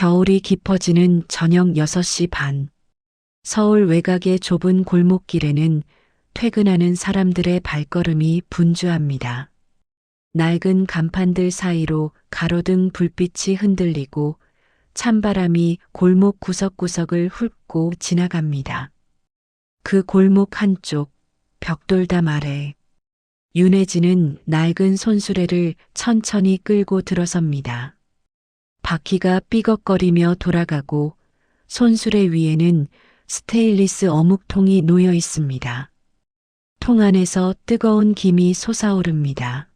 겨울이 깊어지는 저녁 6시 반. 서울 외곽의 좁은 골목길에는 퇴근하는 사람들의 발걸음이 분주합니다. 낡은 간판들 사이로 가로등 불빛이 흔들리고 찬바람이 골목 구석구석을 훑고 지나갑니다. 그 골목 한쪽 벽돌담 아래 윤혜진은 낡은 손수레를 천천히 끌고 들어섭니다. 바퀴가 삐걱거리며 돌아가고 손수레 위에는 스테인리스 어묵통이 놓여 있습니다. 통 안에서 뜨거운 김이 솟아오릅니다.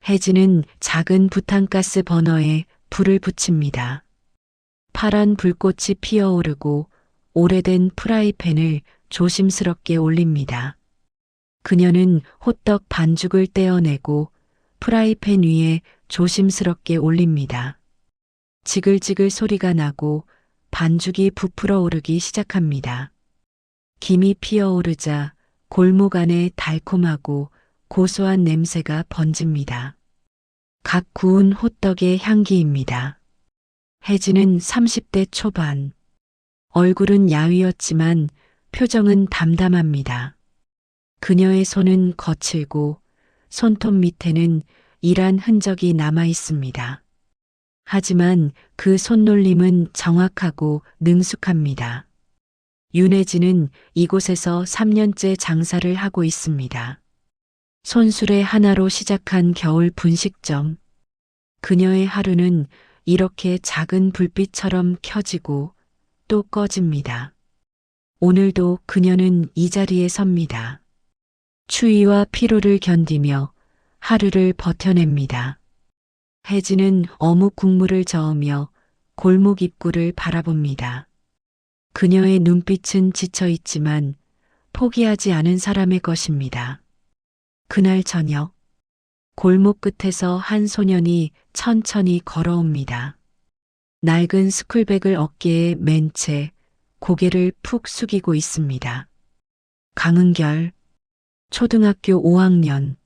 혜진은 작은 부탄가스 버너에 불을 붙입니다. 파란 불꽃이 피어오르고 오래된 프라이팬을 조심스럽게 올립니다. 그녀는 호떡 반죽을 떼어내고 프라이팬 위에 조심스럽게 올립니다. 지글지글 소리가 나고 반죽이 부풀어 오르기 시작합니다. 김이 피어오르자 골목 안에 달콤하고 고소한 냄새가 번집니다. 각 구운 호떡의 향기입니다. 혜진은 30대 초반. 얼굴은 야위었지만 표정은 담담합니다. 그녀의 손은 거칠고 손톱 밑에는 일한 흔적이 남아 있습니다. 하지만 그 손놀림은 정확하고 능숙합니다. 윤혜진은 이곳에서 3년째 장사를 하고 있습니다. 손수레 하나로 시작한 겨울 분식점. 그녀의 하루는 이렇게 작은 불빛처럼 켜지고 또 꺼집니다. 오늘도 그녀는 이 자리에 섭니다. 추위와 피로를 견디며 하루를 버텨냅니다. 혜진은 어묵 국물을 저으며 골목 입구를 바라봅니다. 그녀의 눈빛은 지쳐 있지만 포기하지 않은 사람의 것입니다. 그날 저녁, 골목 끝에서 한 소년이 천천히 걸어옵니다. 낡은 스쿨백을 어깨에 맨 채 고개를 푹 숙이고 있습니다. 강은결, 초등학교 5학년.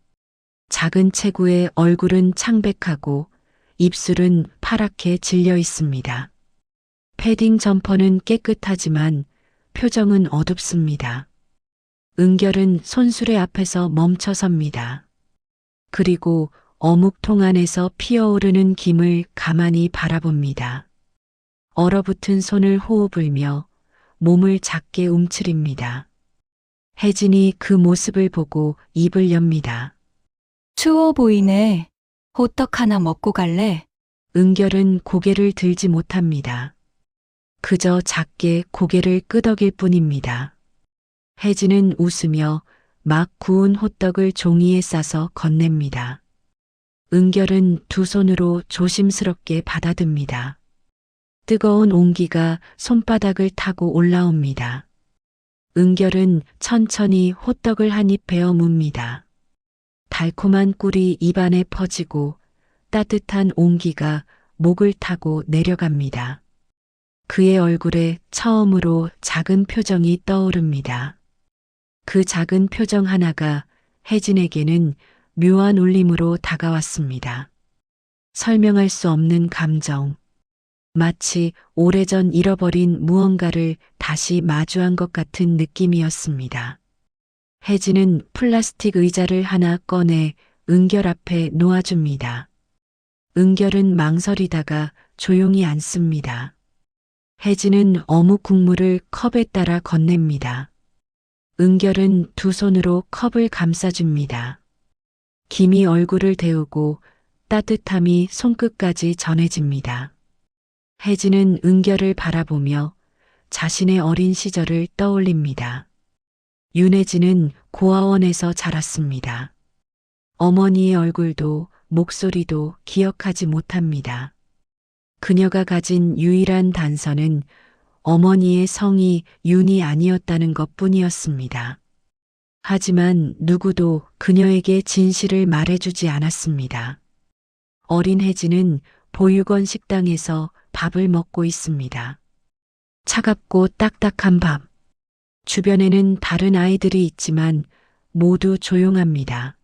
작은 체구의 얼굴은 창백하고 입술은 파랗게 질려 있습니다. 패딩 점퍼는 깨끗하지만 표정은 어둡습니다. 은결은 손수레 앞에서 멈춰섭니다. 그리고 어묵통 안에서 피어오르는 김을 가만히 바라봅니다. 얼어붙은 손을 호흡을며 몸을 작게 움츠립니다. 혜진이 그 모습을 보고 입을 엽니다. 추워 보이네. 호떡 하나 먹고 갈래? 은결은 고개를 들지 못합니다. 그저 작게 고개를 끄덕일 뿐입니다. 혜진은 웃으며 막 구운 호떡을 종이에 싸서 건넵니다. 은결은 두 손으로 조심스럽게 받아듭니다. 뜨거운 온기가 손바닥을 타고 올라옵니다. 은결은 천천히 호떡을 한 입 베어 뭅니다. 달콤한 꿀이 입안에 퍼지고 따뜻한 온기가 목을 타고 내려갑니다. 그의 얼굴에 처음으로 작은 표정이 떠오릅니다. 그 작은 표정 하나가 혜진에게는 묘한 울림으로 다가왔습니다. 설명할 수 없는 감정. 마치 오래전 잃어버린 무언가를 다시 마주한 것 같은 느낌이었습니다. 혜진은 플라스틱 의자를 하나 꺼내 은결 앞에 놓아줍니다. 은결은 망설이다가 조용히 앉습니다. 혜진은 어묵 국물을 컵에 따라 건넵니다. 은결은 두 손으로 컵을 감싸줍니다. 김이 얼굴을 데우고 따뜻함이 손끝까지 전해집니다. 혜진은 은결을 바라보며 자신의 어린 시절을 떠올립니다. 윤혜진은 고아원에서 자랐습니다. 어머니의 얼굴도 목소리도 기억하지 못합니다. 그녀가 가진 유일한 단서는 어머니의 성이 윤이 아니었다는 것뿐이었습니다. 하지만 누구도 그녀에게 진실을 말해주지 않았습니다. 어린 혜진은 보육원 식당에서 밥을 먹고 있습니다. 차갑고 딱딱한 밥. 주변에는 다른 아이들이 있지만 모두 조용합니다.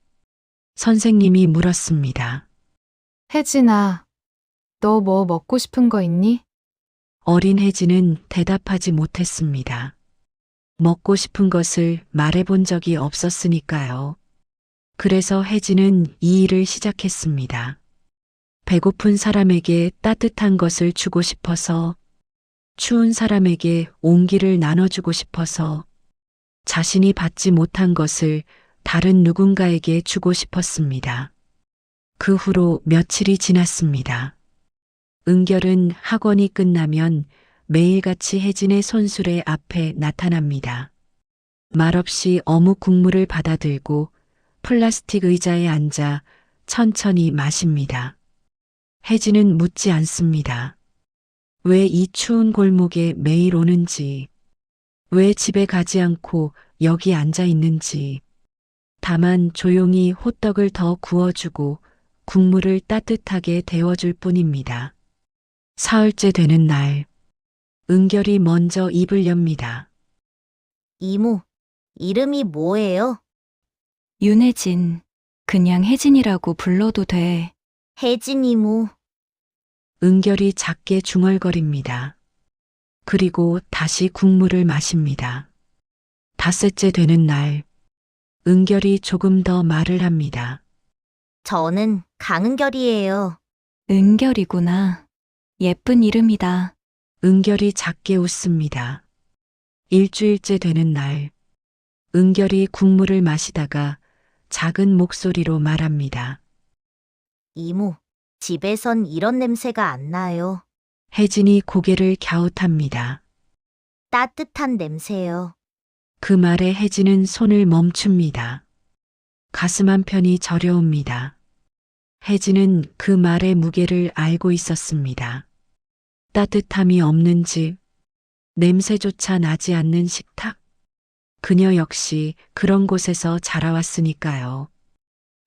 선생님이 물었습니다. 혜진아, 너 뭐 먹고 싶은 거 있니? 어린 혜진은 대답하지 못했습니다. 먹고 싶은 것을 말해본 적이 없었으니까요. 그래서 혜진은 이 일을 시작했습니다. 배고픈 사람에게 따뜻한 것을 주고 싶어서, 추운 사람에게 온기를 나눠주고 싶어서, 자신이 받지 못한 것을 다른 누군가에게 주고 싶었습니다. 그 후로 며칠이 지났습니다. 은결은 학원이 끝나면 매일같이 혜진의 손수레 앞에 나타납니다. 말없이 어묵 국물을 받아들고 플라스틱 의자에 앉아 천천히 마십니다. 혜진은 묻지 않습니다. 왜 이 추운 골목에 매일 오는지, 왜 집에 가지 않고 여기 앉아 있는지, 다만 조용히 호떡을 더 구워주고 국물을 따뜻하게 데워줄 뿐입니다. 사흘째 되는 날, 은결이 먼저 입을 엽니다. 이모, 이름이 뭐예요? 윤혜진. 그냥 혜진이라고 불러도 돼. 혜진 이모. 은결이 작게 중얼거립니다. 그리고 다시 국물을 마십니다. 닷새째 되는 날, 은결이 조금 더 말을 합니다. 저는 강은결이에요. 은결이구나. 예쁜 이름이다. 은결이 작게 웃습니다. 일주일째 되는 날, 은결이 국물을 마시다가 작은 목소리로 말합니다. 이모, 집에선 이런 냄새가 안 나요. 혜진이 고개를 갸웃합니다. 따뜻한 냄새요. 그 말에 혜진은 손을 멈춥니다. 가슴 한편이 저려옵니다. 혜진은 그 말의 무게를 알고 있었습니다. 따뜻함이 없는 집, 냄새조차 나지 않는 식탁. 그녀 역시 그런 곳에서 자라왔으니까요.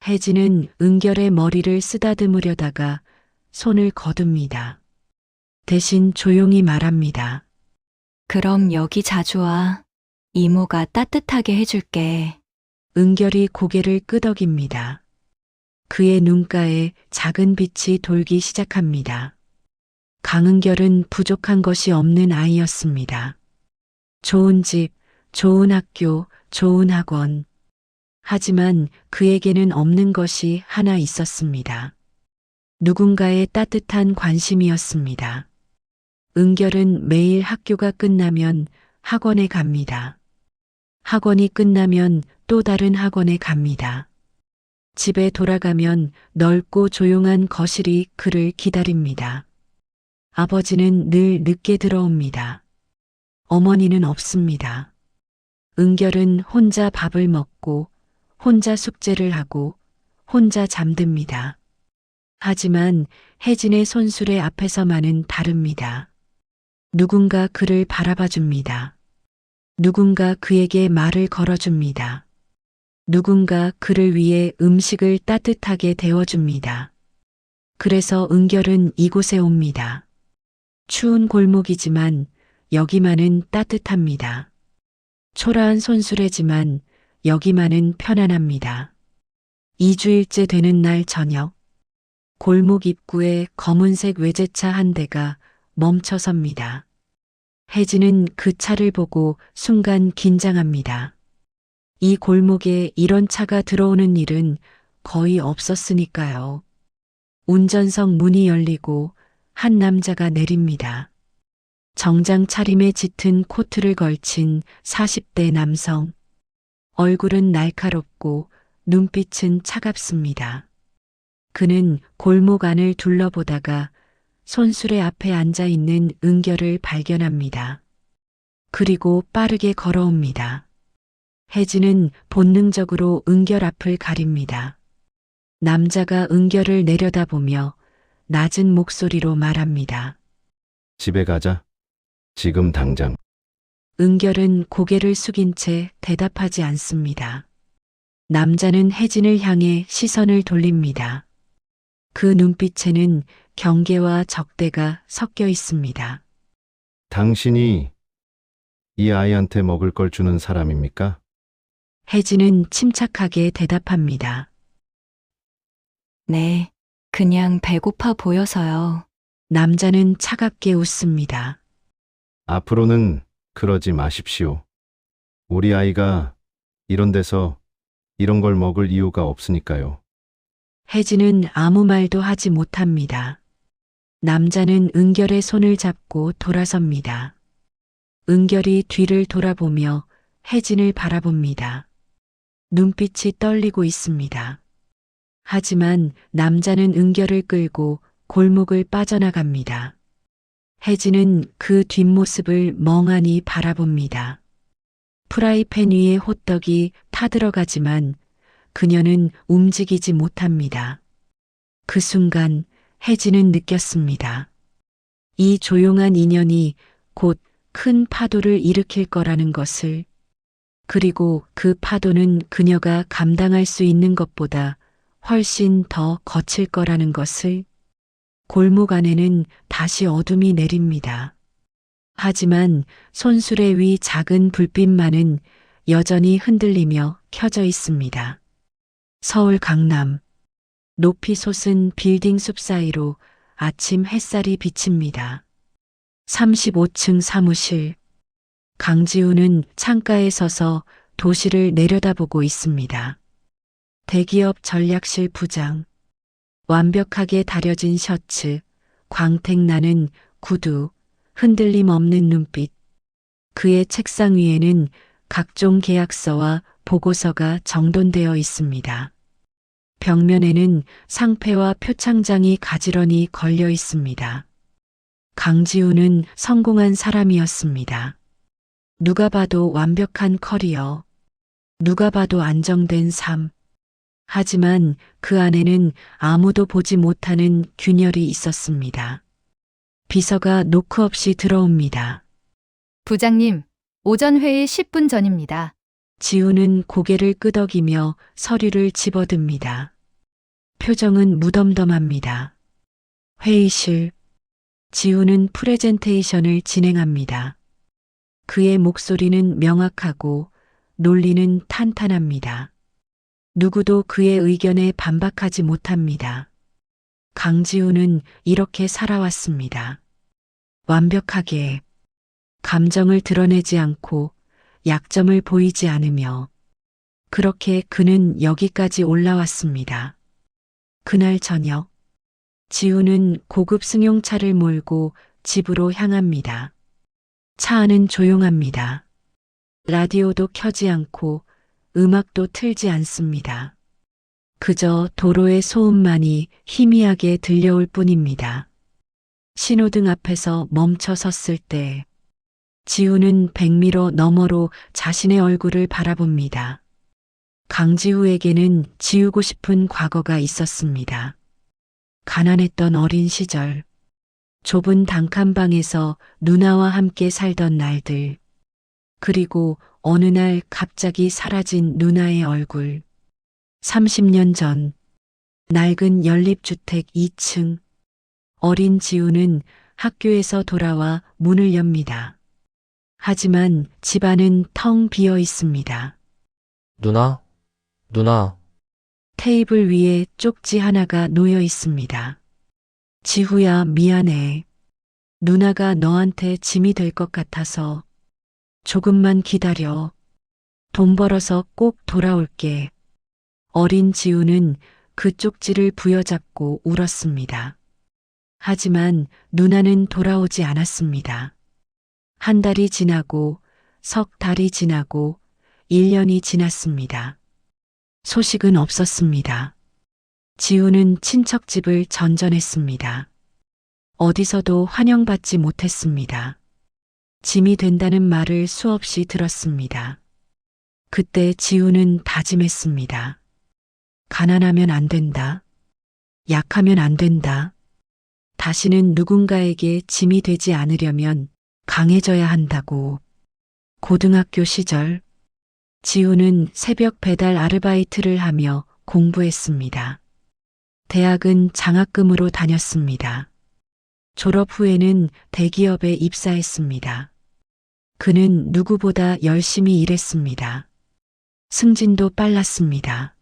혜진은 은결의 머리를 쓰다듬으려다가 손을 거둡니다. 대신 조용히 말합니다. 그럼 여기 자주 와. 이모가 따뜻하게 해줄게. 은결이 고개를 끄덕입니다. 그의 눈가에 작은 빛이 돌기 시작합니다. 강은결은 부족한 것이 없는 아이였습니다. 좋은 집, 좋은 학교, 좋은 학원. 하지만 그에게는 없는 것이 하나 있었습니다. 누군가의 따뜻한 관심이었습니다. 은결은 매일 학교가 끝나면 학원에 갑니다. 학원이 끝나면 또 다른 학원에 갑니다. 집에 돌아가면 넓고 조용한 거실이 그를 기다립니다. 아버지는 늘 늦게 들어옵니다. 어머니는 없습니다. 은결은 혼자 밥을 먹고 혼자 숙제를 하고 혼자 잠듭니다. 하지만 혜진의 손수레 앞에서만은 다릅니다. 누군가 그를 바라봐 줍니다. 누군가 그에게 말을 걸어줍니다. 누군가 그를 위해 음식을 따뜻하게 데워줍니다. 그래서 은결은 이곳에 옵니다. 추운 골목이지만 여기만은 따뜻합니다. 초라한 손수레지만 여기만은 편안합니다. 2주일째 되는 날 저녁, 골목 입구에 검은색 외제차 한 대가 멈춰 섭니다. 혜진은 그 차를 보고 순간 긴장합니다. 이 골목에 이런 차가 들어오는 일은 거의 없었으니까요. 운전석 문이 열리고 한 남자가 내립니다. 정장 차림에 짙은 코트를 걸친 40대 남성. 얼굴은 날카롭고 눈빛은 차갑습니다. 그는 골목 안을 둘러보다가 손수레 앞에 앉아 있는 은결을 발견합니다. 그리고 빠르게 걸어옵니다. 혜진은 본능적으로 은결 앞을 가립니다. 남자가 은결을 내려다보며 낮은 목소리로 말합니다. 집에 가자. 지금 당장. 은결은 고개를 숙인 채 대답하지 않습니다. 남자는 혜진을 향해 시선을 돌립니다. 그 눈빛에는 경계와 적대가 섞여 있습니다. 당신이 이 아이한테 먹을 걸 주는 사람입니까? 혜진은 침착하게 대답합니다. 네. 그냥 배고파 보여서요. 남자는 차갑게 웃습니다. 앞으로는 그러지 마십시오. 우리 아이가 이런 데서 이런 걸 먹을 이유가 없으니까요. 혜진은 아무 말도 하지 못합니다. 남자는 은결의 손을 잡고 돌아섭니다. 은결이 뒤를 돌아보며 혜진을 바라봅니다. 눈빛이 떨리고 있습니다. 하지만 남자는 은결을 끌고 골목을 빠져나갑니다. 혜진은 그 뒷모습을 멍하니 바라봅니다. 프라이팬 위에 호떡이 타들어가지만 그녀는 움직이지 못합니다. 그 순간 혜진은 느꼈습니다. 이 조용한 인연이 곧 큰 파도를 일으킬 거라는 것을, 그리고 그 파도는 그녀가 감당할 수 있는 것보다 훨씬 더 거칠 거라는 것을. 골목 안에는 다시 어둠이 내립니다. 하지만 손수레 위 작은 불빛만은 여전히 흔들리며 켜져 있습니다. 서울 강남. 높이 솟은 빌딩 숲 사이로 아침 햇살이 비칩니다. 35층 사무실. 강지우는 창가에 서서 도시를 내려다보고 있습니다. 대기업 전략실 부장. 완벽하게 다려진 셔츠, 광택나는 구두, 흔들림 없는 눈빛. 그의 책상 위에는 각종 계약서와 보고서가 정돈되어 있습니다. 벽면에는 상패와 표창장이 가지런히 걸려 있습니다. 강지우는 성공한 사람이었습니다. 누가 봐도 완벽한 커리어, 누가 봐도 안정된 삶. 하지만 그 안에는 아무도 보지 못하는 균열이 있었습니다. 비서가 노크 없이 들어옵니다. 부장님, 오전 회의 10분 전입니다. 지우는 고개를 끄덕이며 서류를 집어듭니다. 표정은 무덤덤합니다. 회의실. 지우는 프레젠테이션을 진행합니다. 그의 목소리는 명확하고 논리는 탄탄합니다. 누구도 그의 의견에 반박하지 못합니다. 강지우는 이렇게 살아왔습니다. 완벽하게. 감정을 드러내지 않고 약점을 보이지 않으며. 그렇게 그는 여기까지 올라왔습니다. 그날 저녁, 지우는 고급 승용차를 몰고 집으로 향합니다. 차 안은 조용합니다. 라디오도 켜지 않고 음악도 틀지 않습니다. 그저 도로의 소음만이 희미하게 들려올 뿐입니다. 신호등 앞에서 멈춰 섰을 때 지우는 백미러 너머로 자신의 얼굴을 바라봅니다. 강지우에게는 지우고 싶은 과거가 있었습니다. 가난했던 어린 시절, 좁은 단칸방에서 누나와 함께 살던 날들, 그리고 어느 날 갑자기 사라진 누나의 얼굴. 30년 전, 낡은 연립주택 2층. 어린 지우는 학교에서 돌아와 문을 엽니다. 하지만 집안은 텅 비어 있습니다. 누나, 테이블 위에 쪽지 하나가 놓여 있습니다. 지후야, 미안해. 누나가 너한테 짐이 될 것 같아서 조금만 기다려. 돈 벌어서 꼭 돌아올게. 어린 지우는 그 쪽지를 부여잡고 울었습니다. 하지만 누나는 돌아오지 않았습니다. 한 달이 지나고 석 달이 지나고 1년이 지났습니다. 소식은 없었습니다. 지우는 친척집을 전전했습니다. 어디서도 환영받지 못했습니다. 짐이 된다는 말을 수없이 들었습니다. 그때 지우는 다짐했습니다. 가난하면 안 된다. 약하면 안 된다. 다시는 누군가에게 짐이 되지 않으려면 강해져야 한다고. 고등학교 시절, 지우는 새벽 배달 아르바이트를 하며 공부했습니다. 대학은 장학금으로 다녔습니다. 졸업 후에는 대기업에 입사했습니다. 그는 누구보다 열심히 일했습니다. 승진도 빨랐습니다.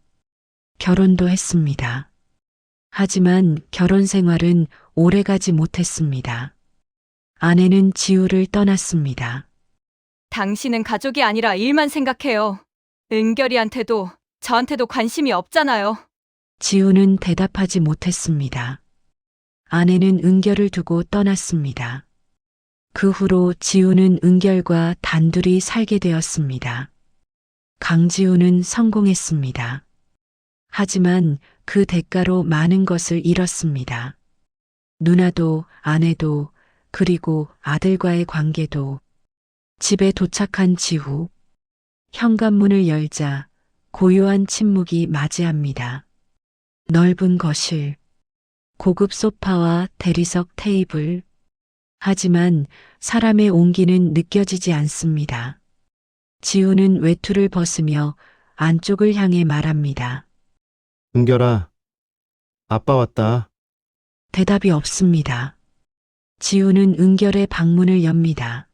결혼도 했습니다. 하지만 결혼 생활은 오래가지 못했습니다. 아내는 지우를 떠났습니다. 당신은 가족이 아니라 일만 생각해요. 은결이한테도 저한테도 관심이 없잖아요. 지우는 대답하지 못했습니다. 아내는 은결을 두고 떠났습니다. 그 후로 지우는 은결과 단둘이 살게 되었습니다. 강지우는 성공했습니다. 하지만 그 대가로 많은 것을 잃었습니다. 누나도 아내도 그리고 아들과의 관계도. 집에 도착한 지후 현관문을 열자 고요한 침묵이 맞이합니다. 넓은 거실, 고급 소파와 대리석 테이블. 하지만 사람의 온기는 느껴지지 않습니다. 지우는 외투를 벗으며 안쪽을 향해 말합니다. 은결아, 아빠 왔다. 대답이 없습니다. 지우는 은결의 방문을 엽니다.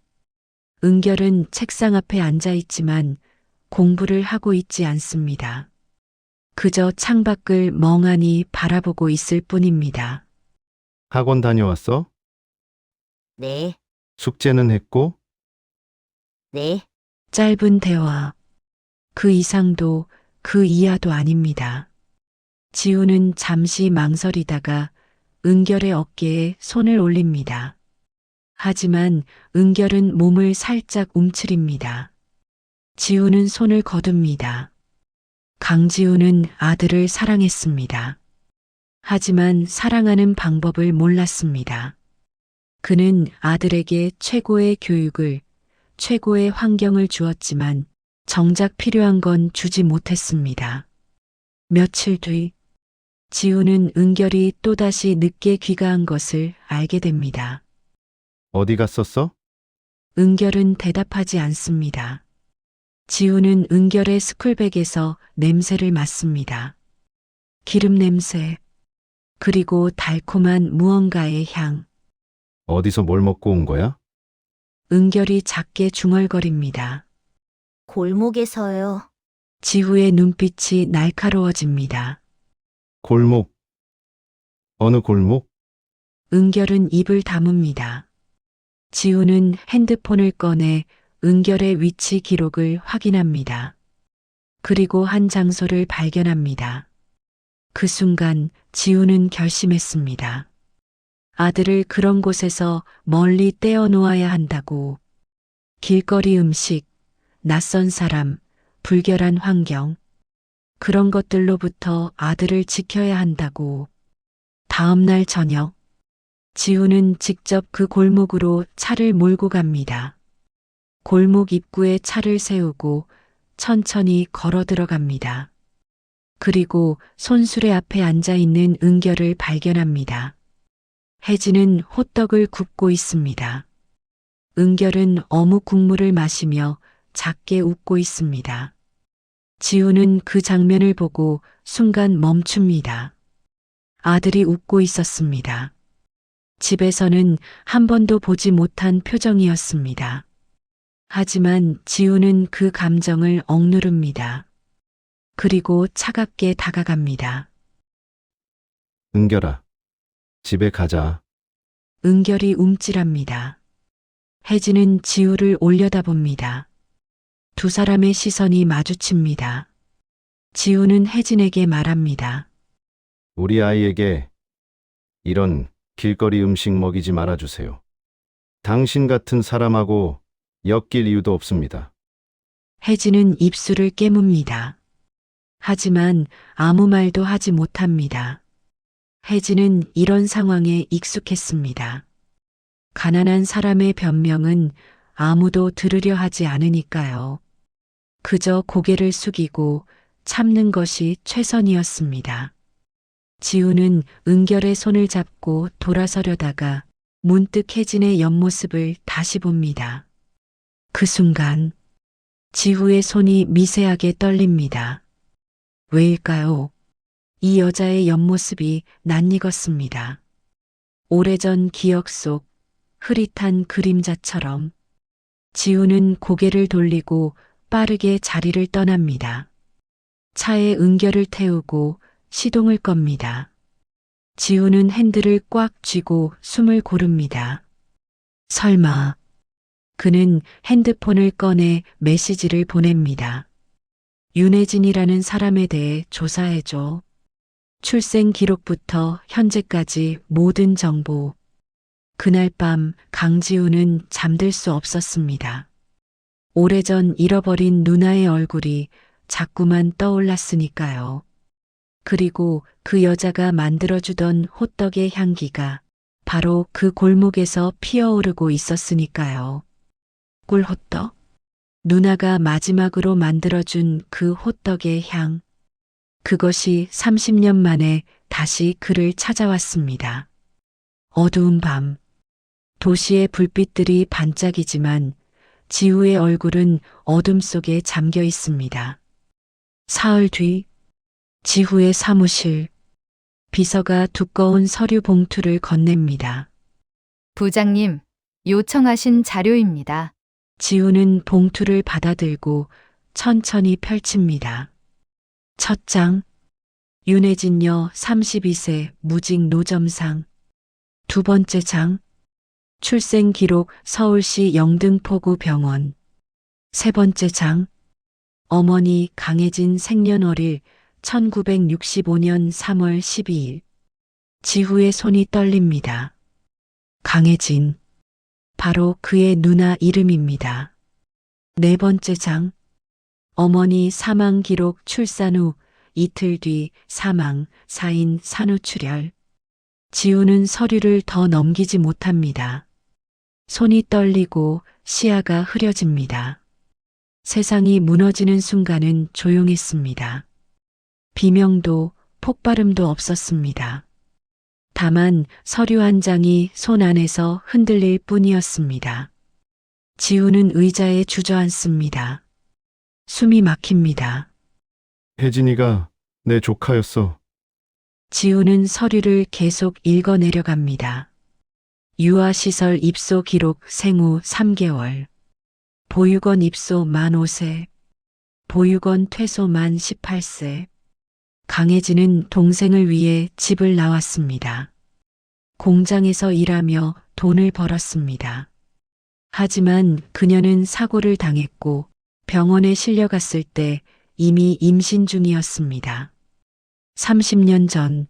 은결은 책상 앞에 앉아 있지만 공부를 하고 있지 않습니다. 그저 창밖을 멍하니 바라보고 있을 뿐입니다. 학원 다녀왔어? 네, 숙제는 했고? 네. 짧은 대화. 그 이상도 그 이하도 아닙니다. 지우는 잠시 망설이다가 은결의 어깨에 손을 올립니다. 하지만 은결은 몸을 살짝 움츠립니다. 지우는 손을 거둡니다. 강지우는 아들을 사랑했습니다. 하지만 사랑하는 방법을 몰랐습니다. 그는 아들에게 최고의 교육을, 최고의 환경을 주었지만 정작 필요한 건 주지 못했습니다. 며칠 뒤, 지우는 은결이 또다시 늦게 귀가한 것을 알게 됩니다. 어디 갔었어? 은결은 대답하지 않습니다. 지우는 은결의 스쿨백에서 냄새를 맡습니다. 기름 냄새, 그리고 달콤한 무언가의 향. 어디서 뭘 먹고 온 거야? 은결이 작게 중얼거립니다. 골목에서요. 지우의 눈빛이 날카로워집니다. 골목. 어느 골목? 은결은 입을 다뭅니다. 지우는 핸드폰을 꺼내 은결의 위치 기록을 확인합니다. 그리고 한 장소를 발견합니다. 그 순간 지우는 결심했습니다. 아들을 그런 곳에서 멀리 떼어놓아야 한다고. 길거리 음식, 낯선 사람, 불결한 환경. 그런 것들로부터 아들을 지켜야 한다고. 다음 날 저녁, 지우는 직접 그 골목으로 차를 몰고 갑니다. 골목 입구에 차를 세우고 천천히 걸어 들어갑니다. 그리고 손수레 앞에 앉아 있는 은결을 발견합니다. 혜진은 호떡을 굽고 있습니다. 은결은 어묵 국물을 마시며 작게 웃고 있습니다. 지우는 그 장면을 보고 순간 멈춥니다. 아들이 웃고 있었습니다. 집에서는 한 번도 보지 못한 표정이었습니다. 하지만 지우는 그 감정을 억누릅니다. 그리고 차갑게 다가갑니다. 은결아, 집에 가자. 은결이 움찔합니다. 혜진은 지우를 올려다봅니다. 두 사람의 시선이 마주칩니다. 지우는 혜진에게 말합니다. 우리 아이에게 이런 길거리 음식 먹이지 말아주세요. 당신 같은 사람하고 엮일 이유도 없습니다. 혜진은 입술을 깨뭅니다. 하지만 아무 말도 하지 못합니다. 혜진은 이런 상황에 익숙했습니다. 가난한 사람의 변명은 아무도 들으려 하지 않으니까요. 그저 고개를 숙이고 참는 것이 최선이었습니다. 지우는 은결의 손을 잡고 돌아서려다가 문득 혜진의 옆모습을 다시 봅니다. 그 순간 지우의 손이 미세하게 떨립니다. 왜일까요? 이 여자의 옆모습이 낯익었습니다. 오래전 기억 속 흐릿한 그림자처럼. 지우는 고개를 돌리고 빠르게 자리를 떠납니다. 차에 은결을 태우고 시동을 겁니다. 지우는 핸들을 꽉 쥐고 숨을 고릅니다. 설마. 그는 핸드폰을 꺼내 메시지를 보냅니다. 윤혜진이라는 사람에 대해 조사해줘. 출생 기록부터 현재까지 모든 정보. 그날 밤 강지우는 잠들 수 없었습니다. 오래전 잃어버린 누나의 얼굴이 자꾸만 떠올랐으니까요. 그리고 그 여자가 만들어주던 호떡의 향기가 바로 그 골목에서 피어오르고 있었으니까요. 꿀호떡? 누나가 마지막으로 만들어준 그 호떡의 향. 그것이 30년 만에 다시 그를 찾아왔습니다. 어두운 밤. 도시의 불빛들이 반짝이지만 지우의 얼굴은 어둠 속에 잠겨 있습니다. 사흘 뒤, 지후의 사무실. 비서가 두꺼운 서류 봉투를 건넵니다. 부장님, 요청하신 자료입니다. 지우는 봉투를 받아들고 천천히 펼칩니다. 첫 장, 윤혜진여 32세 무직 노점상. 두 번째 장, 출생 기록 서울시 영등포구 병원. 세 번째 장, 어머니 강혜진 생년월일 1965년 3월 12일. 지후의 손이 떨립니다. 강혜진. 바로 그의 누나 이름입니다. 네 번째 장, 어머니 사망 기록 출산 후 이틀 뒤 사망, 사인 산후출혈. 지우는 서류를 더 넘기지 못합니다. 손이 떨리고 시야가 흐려집니다. 세상이 무너지는 순간은 조용했습니다. 비명도 폭발음도 없었습니다. 다만 서류 한 장이 손 안에서 흔들릴 뿐이었습니다. 지우는 의자에 주저앉습니다. 숨이 막힙니다. 혜진이가 내 조카였어. 지우는 서류를 계속 읽어 내려갑니다. 유아시설 입소 기록 생후 3개월. 보육원 입소 만 5세. 보육원 퇴소 만 18세. 강혜진은 동생을 위해 집을 나왔습니다. 공장에서 일하며 돈을 벌었습니다. 하지만 그녀는 사고를 당했고 병원에 실려갔을 때 이미 임신 중이었습니다. 30년 전,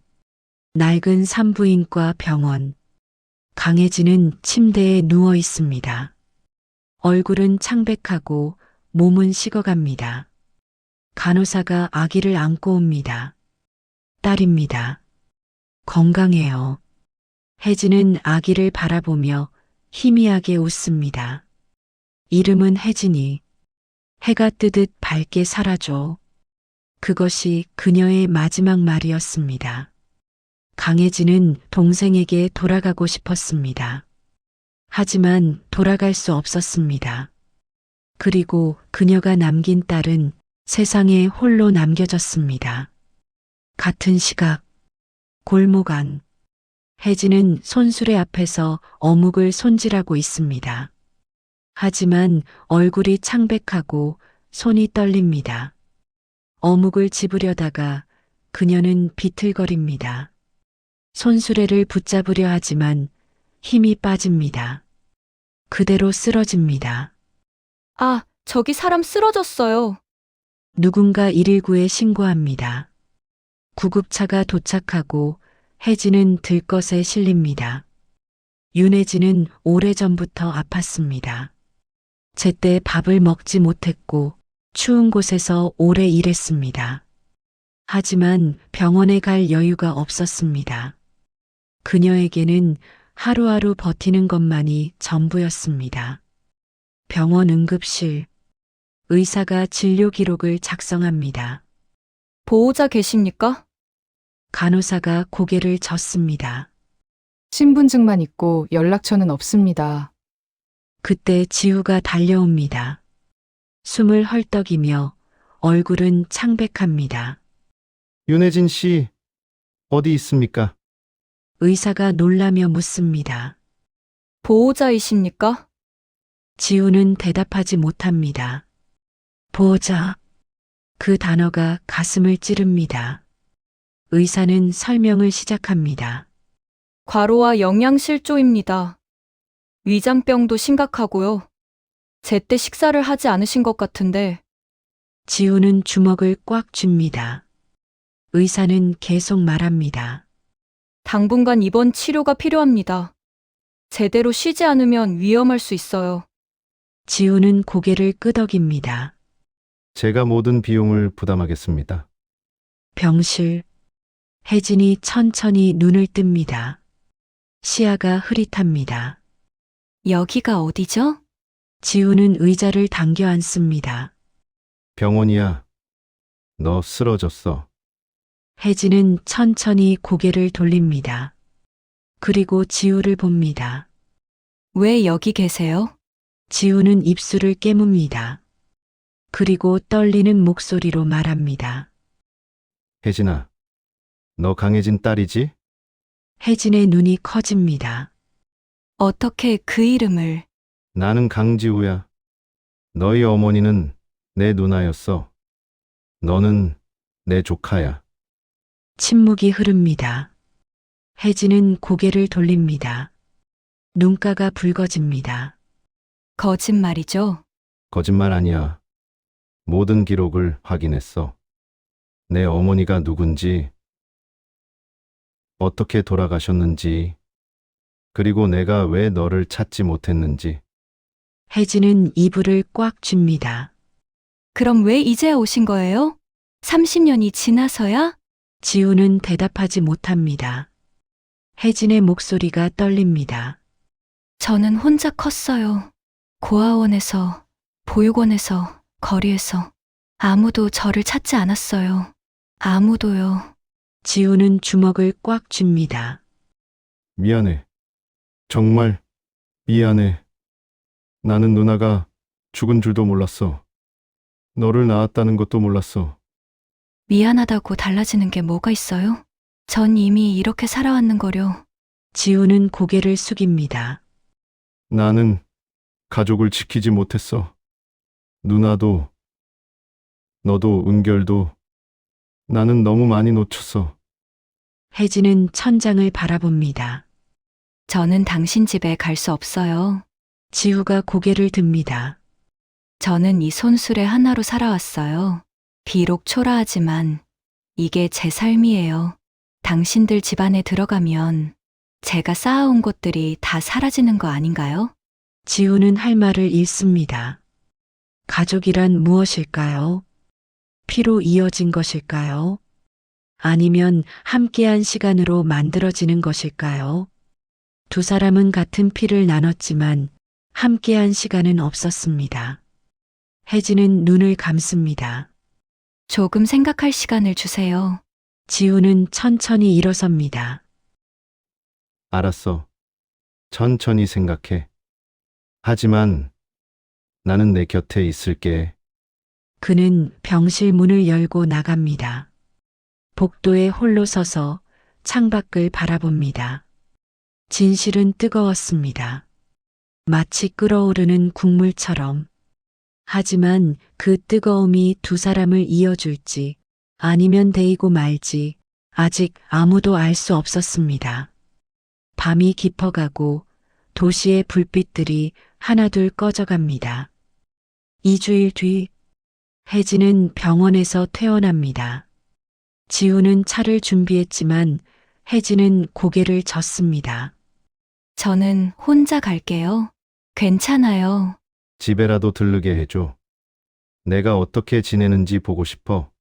낡은 산부인과 병원. 강혜진은 침대에 누워 있습니다. 얼굴은 창백하고 몸은 식어갑니다. 간호사가 아기를 안고 옵니다. 딸입니다. 건강해요. 혜진은 아기를 바라보며 희미하게 웃습니다. 이름은 혜진이. 해가 뜨듯 밝게 살아줘. 그것이 그녀의 마지막 말이었습니다. 강혜진은 동생에게 돌아가고 싶었습니다. 하지만 돌아갈 수 없었습니다. 그리고 그녀가 남긴 딸은 세상에 홀로 남겨졌습니다. 같은 시각, 골목 안. 혜진은 손수레 앞에서 어묵을 손질하고 있습니다. 하지만 얼굴이 창백하고 손이 떨립니다. 어묵을 집으려다가 그녀는 비틀거립니다. 손수레를 붙잡으려 하지만 힘이 빠집니다. 그대로 쓰러집니다. 아, 저기 사람 쓰러졌어요. 누군가 119에 신고합니다. 구급차가 도착하고 혜진은 들것에 실립니다. 윤혜진은 오래전부터 아팠습니다. 제때 밥을 먹지 못했고 추운 곳에서 오래 일했습니다. 하지만 병원에 갈 여유가 없었습니다. 그녀에게는 하루하루 버티는 것만이 전부였습니다. 병원 응급실. 의사가 진료 기록을 작성합니다. 보호자 계십니까? 간호사가 고개를 젓습니다. 신분증만 있고 연락처는 없습니다. 그때 지우가 달려옵니다. 숨을 헐떡이며 얼굴은 창백합니다. 윤혜진 씨, 어디 있습니까? 의사가 놀라며 묻습니다. 보호자이십니까? 지우는 대답하지 못합니다. 보호자. 그 단어가 가슴을 찌릅니다. 의사는 설명을 시작합니다. 과로와 영양실조입니다. 위장병도 심각하고요. 제때 식사를 하지 않으신 것 같은데 지우는 주먹을 꽉 쥡니다. 의사는 계속 말합니다. 당분간 입원 치료가 필요합니다. 제대로 쉬지 않으면 위험할 수 있어요. 지우는 고개를 끄덕입니다. 제가 모든 비용을 부담하겠습니다. 병실. 혜진이 천천히 눈을 뜹니다. 시야가 흐릿합니다. 여기가 어디죠? 지우는 의자를 당겨 앉습니다. 병원이야. 너 쓰러졌어. 혜진은 천천히 고개를 돌립니다. 그리고 지우를 봅니다. 왜 여기 계세요? 지우는 입술을 깨뭅니다. 그리고 떨리는 목소리로 말합니다. 혜진아, 너 강혜진 딸이지? 혜진의 눈이 커집니다. 어떻게 그 이름을? 나는 강지우야. 너희 어머니는 내 누나였어. 너는 내 조카야. 침묵이 흐릅니다. 혜진은 고개를 돌립니다. 눈가가 붉어집니다. 거짓말이죠? 거짓말 아니야. 모든 기록을 확인했어. 내 어머니가 누군지, 어떻게 돌아가셨는지, 그리고 내가 왜 너를 찾지 못했는지. 혜진은 이불을 꽉 쥡니다. 그럼 왜 이제 오신 거예요? 30년이 지나서야? 지우는 대답하지 못합니다. 혜진의 목소리가 떨립니다. 저는 혼자 컸어요. 고아원에서, 보육원에서, 거리에서. 아무도 저를 찾지 않았어요. 아무도요. 지우는 주먹을 꽉 쥡니다. 미안해. 정말 미안해. 나는 누나가 죽은 줄도 몰랐어. 너를 낳았다는 것도 몰랐어. 미안하다고 달라지는 게 뭐가 있어요? 전 이미 이렇게 살아왔는 거려. 지우는 고개를 숙입니다. 나는 가족을 지키지 못했어. 누나도, 너도, 은결도. 나는 너무 많이 놓쳤어. 혜진은 천장을 바라봅니다. 저는 당신 집에 갈 수 없어요. 지우가 고개를 듭니다. 저는 이 손수레 하나로 살아왔어요. 비록 초라하지만 이게 제 삶이에요. 당신들 집안에 들어가면 제가 쌓아온 것들이 다 사라지는 거 아닌가요? 지우는 할 말을 잃습니다. 가족이란 무엇일까요? 피로 이어진 것일까요? 아니면 함께한 시간으로 만들어지는 것일까요? 두 사람은 같은 피를 나눴지만 함께한 시간은 없었습니다. 혜진은 눈을 감습니다. 조금 생각할 시간을 주세요. 지우는 천천히 일어섭니다. 알았어. 천천히 생각해. 하지만 나는 내 곁에 있을게. 그는 병실 문을 열고 나갑니다. 복도에 홀로 서서 창밖을 바라봅니다. 진실은 뜨거웠습니다. 마치 끓어오르는 국물처럼. 하지만 그 뜨거움이 두 사람을 이어줄지 아니면 데이고 말지 아직 아무도 알 수 없었습니다. 밤이 깊어가고 도시의 불빛들이 하나둘 꺼져갑니다. 2주일 뒤 혜진은 병원에서 퇴원합니다. 지우는 차를 준비했지만 혜진은 고개를 젓습니다. 저는 혼자 갈게요. 괜찮아요. 집에라도 들르게 해줘. 내가 어떻게 지내는지 보고 싶어.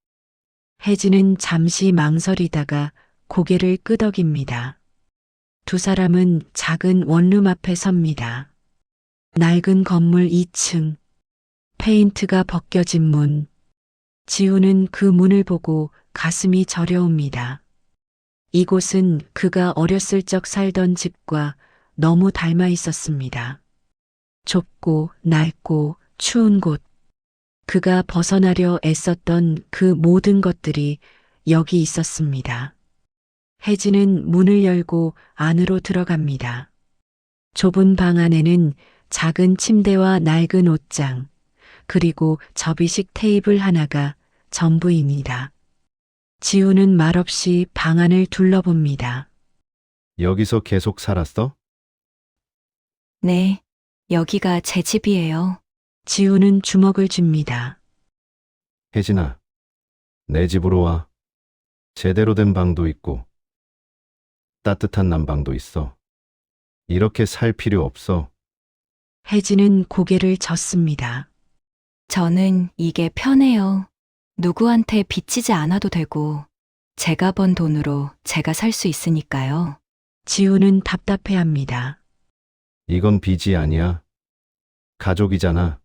혜진은 잠시 망설이다가 고개를 끄덕입니다. 두 사람은 작은 원룸 앞에 섭니다. 낡은 건물 2층, 페인트가 벗겨진 문. 지우는 그 문을 보고 가슴이 저려옵니다. 이곳은 그가 어렸을 적 살던 집과 너무 닮아 있었습니다. 좁고 낡고 추운 곳. 그가 벗어나려 애썼던 그 모든 것들이 여기 있었습니다. 혜진은 문을 열고 안으로 들어갑니다. 좁은 방 안에는 작은 침대와 낡은 옷장, 그리고 접이식 테이블 하나가 전부입니다. 지우는 말없이 방 안을 둘러봅니다. 여기서 계속 살았어? 네, 여기가 제 집이에요. 지우는 주먹을 줍니다. 혜진아, 내 집으로 와. 제대로 된 방도 있고, 따뜻한 난방도 있어. 이렇게 살 필요 없어. 혜진은 고개를 젓습니다. 저는 이게 편해요. 누구한테 빚지지 않아도 되고, 제가 번 돈으로 제가 살 수 있으니까요. 지우는 답답해합니다. 이건 빚이 아니야. 가족이잖아.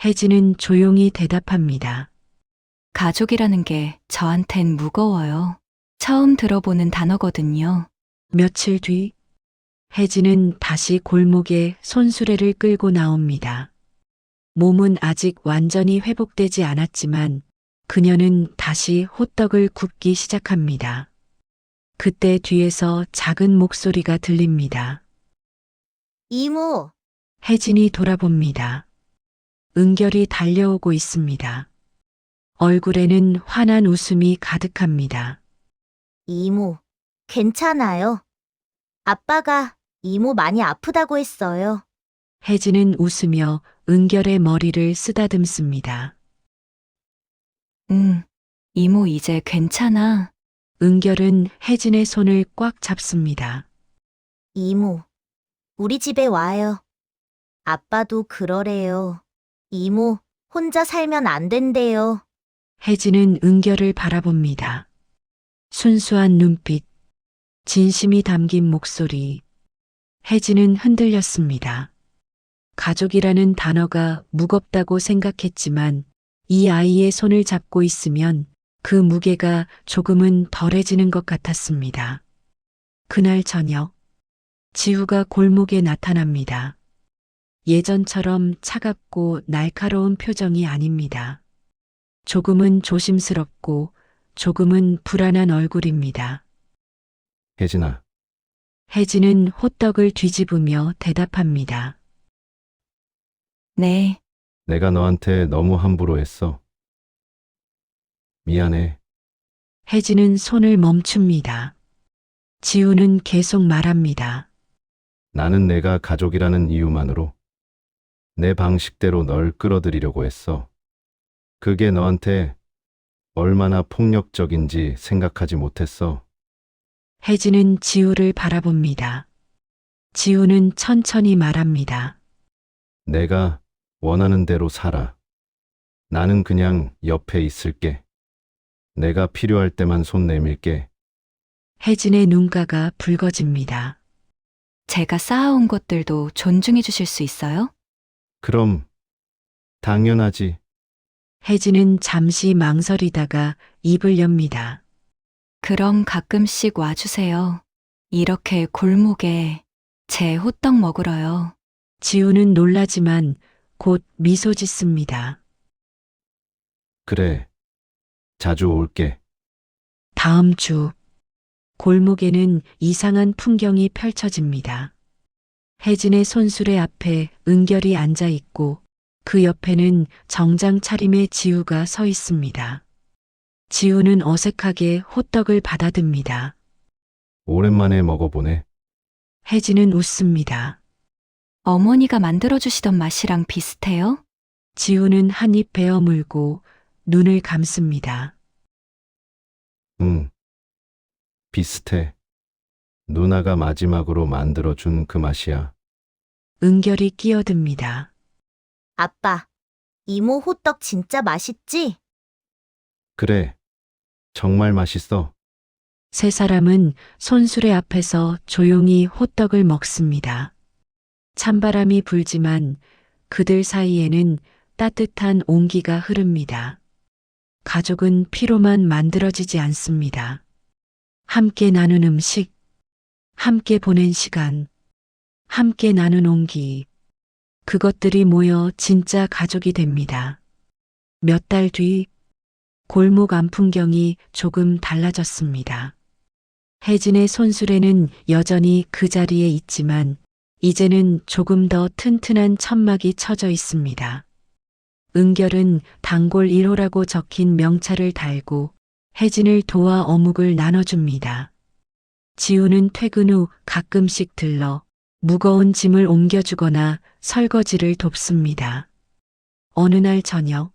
혜진은 조용히 대답합니다. 가족이라는 게 저한텐 무거워요. 처음 들어보는 단어거든요. 며칠 뒤 혜진은 다시 골목에 손수레를 끌고 나옵니다. 몸은 아직 완전히 회복되지 않았지만 그녀는 다시 호떡을 굽기 시작합니다. 그때 뒤에서 작은 목소리가 들립니다. 이모, 혜진이 돌아봅니다. 은결이 달려오고 있습니다. 얼굴에는 환한 웃음이 가득합니다. 이모, 괜찮아요. 아빠가 이모 많이 아프다고 했어요. 혜진은 웃으며 은결의 머리를 쓰다듬습니다. 이모 이제 괜찮아. 은결은 혜진의 손을 꽉 잡습니다. 이모, 우리 집에 와요. 아빠도 그러래요. 이모, 혼자 살면 안 된대요. 혜진은 은결을 바라봅니다. 순수한 눈빛, 진심이 담긴 목소리. 혜진은 흔들렸습니다. 가족이라는 단어가 무겁다고 생각했지만 이 아이의 손을 잡고 있으면 그 무게가 조금은 덜해지는 것 같았습니다. 그날 저녁, 지우가 골목에 나타납니다. 예전처럼 차갑고 날카로운 표정이 아닙니다. 조금은 조심스럽고 조금은 불안한 얼굴입니다. 혜진아, 혜진은 호떡을 뒤집으며 대답합니다. 네, 내가 너한테 너무 함부로 했어. 미안해. 혜진은 손을 멈춥니다. 지우는 계속 말합니다. 나는 내가 가족이라는 이유만으로 내 방식대로 널 끌어들이려고 했어. 그게 너한테 얼마나 폭력적인지 생각하지 못했어. 혜진은 지우를 바라봅니다. 지우는 천천히 말합니다. 내가 원하는 대로 살아. 나는 그냥 옆에 있을게. 내가 필요할 때만 손 내밀게. 혜진의 눈가가 붉어집니다. 제가 쌓아온 것들도 존중해 주실 수 있어요? 그럼 당연하지. 혜진은 잠시 망설이다가 입을 엽니다. 그럼 가끔씩 와주세요. 이렇게 골목에 제 호떡 먹으러요. 지우는 놀라지만 곧 미소 짓습니다. 그래. 자주 올게. 다음 주 골목에는 이상한 풍경이 펼쳐집니다. 혜진의 손수레 앞에 은결이 앉아 있고 그 옆에는 정장 차림의 지우가 서 있습니다. 지우는 어색하게 호떡을 받아듭니다. 오랜만에 먹어보네. 혜진은 웃습니다. 어머니가 만들어주시던 맛이랑 비슷해요? 지우는 한 입 베어 물고 눈을 감습니다. 응. 비슷해. 누나가 마지막으로 만들어준 그 맛이야. 은결이 끼어듭니다. 아빠, 이모 호떡 진짜 맛있지? 그래. 정말 맛있어. 세 사람은 손수레 앞에서 조용히 호떡을 먹습니다. 찬바람이 불지만 그들 사이에는 따뜻한 온기가 흐릅니다. 가족은 피로만 만들어지지 않습니다. 함께 나눈 음식, 함께 보낸 시간, 함께 나눈 온기, 그것들이 모여 진짜 가족이 됩니다. 몇 달 뒤 골목 안 풍경이 조금 달라졌습니다. 혜진의 손수레는 여전히 그 자리에 있지만 이제는 조금 더 튼튼한 천막이 쳐져 있습니다. 은결은 단골 1호라고 적힌 명찰을 달고 혜진을 도와 어묵을 나눠줍니다. 지우는 퇴근 후 가끔씩 들러 무거운 짐을 옮겨주거나 설거지를 돕습니다. 어느 날 저녁,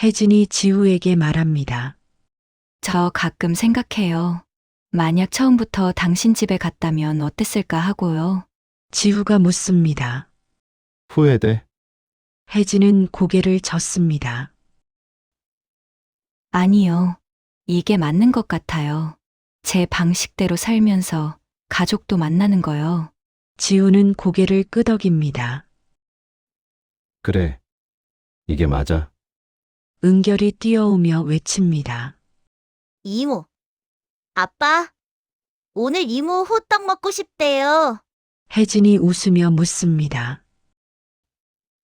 혜진이 지우에게 말합니다. 저 가끔 생각해요. 만약 처음부터 당신 집에 갔다면 어땠을까 하고요. 지우가 묻습니다. 후회돼. 혜진은 고개를 젓습니다. 아니요. 이게 맞는 것 같아요. 제 방식대로 살면서 가족도 만나는 거요. 지우는 고개를 끄덕입니다. 그래. 이게 맞아. 은결이 뛰어오며 외칩니다. 이모. 아빠. 오늘 이모 호떡 먹고 싶대요. 혜진이 웃으며 묻습니다.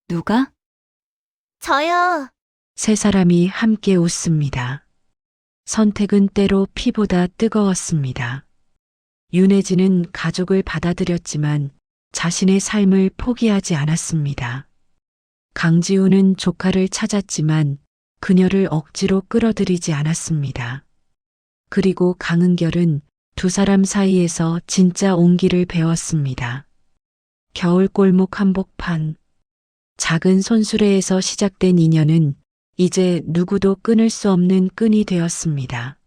누가? 저요. 세 사람이 함께 웃습니다. 선택은 때로 피보다 뜨거웠습니다. 윤혜진은 가족을 받아들였지만 자신의 삶을 포기하지 않았습니다. 강지우는 조카를 찾았지만 그녀를 억지로 끌어들이지 않았습니다. 그리고 강은결은 두 사람 사이에서 진짜 온기를 배웠습니다. 겨울 골목 한복판. 작은 손수레에서 시작된 인연은 이제 누구도 끊을 수 없는 끈이 되었습니다.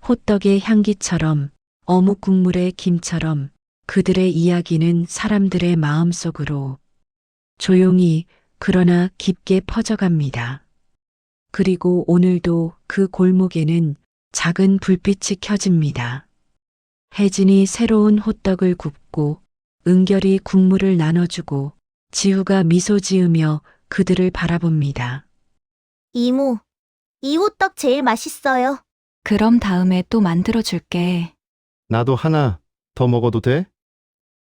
호떡의 향기처럼, 어묵 국물의 김처럼 그들의 이야기는 사람들의 마음속으로 조용히 그러나 깊게 퍼져갑니다. 그리고 오늘도 그 골목에는 작은 불빛이 켜집니다. 혜진이 새로운 호떡을 굽고 은결이 국물을 나눠주고 지우가 미소 지으며 그들을 바라봅니다. 이모. 이 호떡 제일 맛있어요. 그럼 다음에 또 만들어줄게. 나도 하나 더 먹어도 돼?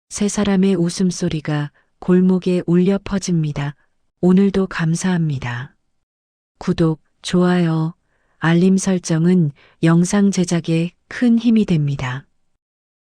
세 사람의 웃음소리가 골목에 울려 퍼집니다. 오늘도 감사합니다. 구독, 좋아요, 알림 설정은 영상 제작에 큰 힘이 됩니다.